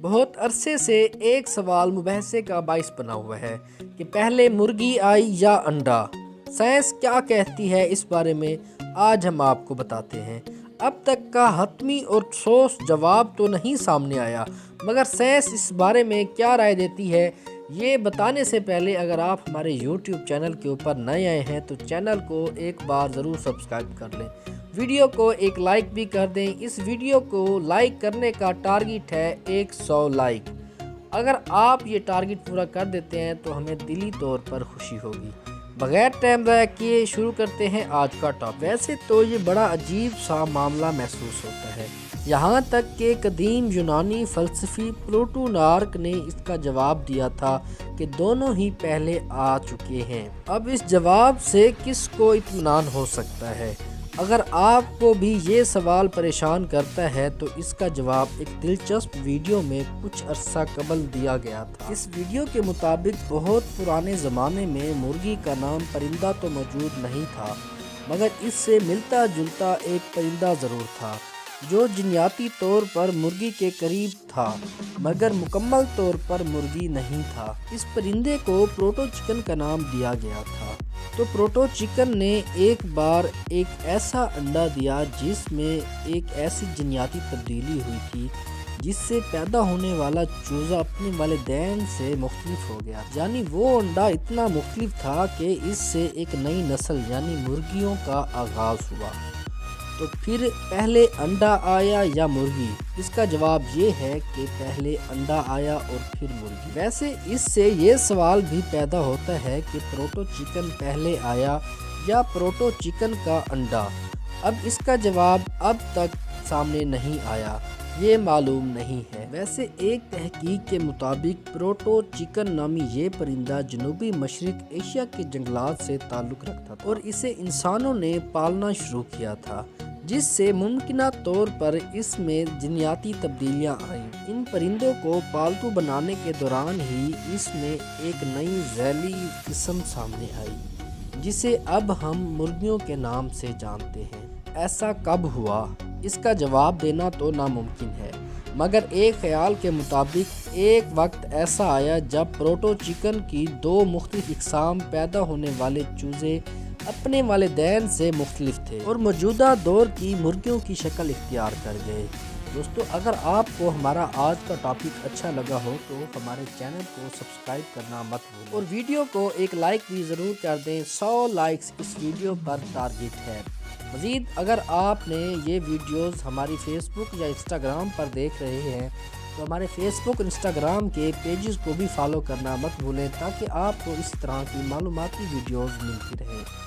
بہت عرصے سے ایک سوال مباحثے کا باعث بنا ہوا ہے کہ پہلے مرغی آئی یا انڈا۔ سائنس کیا کہتی ہے اس بارے میں آج ہم آپ کو بتاتے ہیں۔ اب تک کا حتمی اور ٹھوس جواب تو نہیں سامنے آیا، مگر سائنس اس بارے میں کیا رائے دیتی ہے یہ بتانے سے پہلے اگر آپ ہمارے یوٹیوب چینل کے اوپر نئے آئے ہیں تو چینل کو ایک بار ضرور سبسکرائب کر لیں، ویڈیو کو ایک لائک بھی کر دیں۔ اس ویڈیو کو لائک کرنے کا ٹارگٹ ہے 100 لائک۔ اگر آپ یہ ٹارگٹ پورا کر دیتے ہیں تو ہمیں دلی طور پر خوشی ہوگی۔ بغیر ٹائم ضائع کیے شروع کرتے ہیں آج کا ٹاپک۔ ویسے تو یہ بڑا عجیب سا معاملہ محسوس ہوتا ہے، یہاں تک کہ قدیم یونانی فلسفی پلوٹونارک نے اس کا جواب دیا تھا کہ دونوں ہی پہلے آ چکے ہیں۔ اب اس جواب سے کس کو اطمینان ہو سکتا ہے؟ اگر آپ کو بھی یہ سوال پریشان کرتا ہے تو اس کا جواب ایک دلچسپ ویڈیو میں کچھ عرصہ قبل دیا گیا تھا۔ اس ویڈیو کے مطابق بہت پرانے زمانے میں مرغی کا نام پرندہ تو موجود نہیں تھا، مگر اس سے ملتا جلتا ایک پرندہ ضرور تھا جو جینیاتی طور پر مرغی کے قریب تھا مگر مکمل طور پر مرغی نہیں تھا۔ اس پرندے کو پروٹو چکن کا نام دیا گیا تھا۔ تو پروٹو چکن نے ایک بار ایک ایسا انڈا دیا جس میں ایک ایسی جینیاتی تبدیلی ہوئی تھی جس سے پیدا ہونے والا چوزہ اپنے والدین سے مختلف ہو گیا، یعنی وہ انڈا اتنا مختلف تھا کہ اس سے ایک نئی نسل یعنی مرغیوں کا آغاز ہوا۔ تو پھر پہلے انڈا آیا یا مرغی؟ اس کا جواب یہ ہے کہ پہلے انڈا آیا اور پھر مرغی۔ ویسے اس سے یہ سوال بھی پیدا ہوتا ہے کہ پروٹو چکن پہلے آیا یا پروٹو چکن کا انڈا؟ اب اس کا جواب اب تک سامنے نہیں آیا، یہ معلوم نہیں ہے۔ ویسے ایک تحقیق کے مطابق پروٹو چکن نامی یہ پرندہ جنوبی مشرق ایشیا کے جنگلات سے تعلق رکھتا تھا اور اسے انسانوں نے پالنا شروع کیا تھا، جس سے ممکنہ طور پر اس میں جینیاتی تبدیلیاں آئیں۔ ان پرندوں کو پالتو بنانے کے دوران ہی اس میں ایک نئی ذیلی قسم سامنے آئی جسے اب ہم مرغیوں کے نام سے جانتے ہیں۔ ایسا کب ہوا؟ اس کا جواب دینا تو ناممکن ہے، مگر ایک خیال کے مطابق ایک وقت ایسا آیا جب پروٹو چکن کی دو مختلف اقسام پیدا ہونے والے چوزے اپنے والدین سے مختلف تھے اور موجودہ دور کی مرغیوں کی شکل اختیار کر گئے۔ دوستو، اگر آپ کو ہمارا آج کا ٹاپک اچھا لگا ہو تو ہمارے چینل کو سبسکرائب کرنا مت بھولیں اور ویڈیو کو ایک لائک بھی ضرور کر دیں۔ 100 لائکس اس ویڈیو پر ٹارگٹ ہے۔ مزید اگر آپ نے یہ ویڈیوز ہماری فیس بک یا انسٹاگرام پر دیکھ رہے ہیں تو ہمارے فیس بک انسٹاگرام کے پیجز کو بھی فالو کرنا مت بھولیں تاکہ آپ کو اس طرح کی معلوماتی ویڈیوز ملتی رہیں۔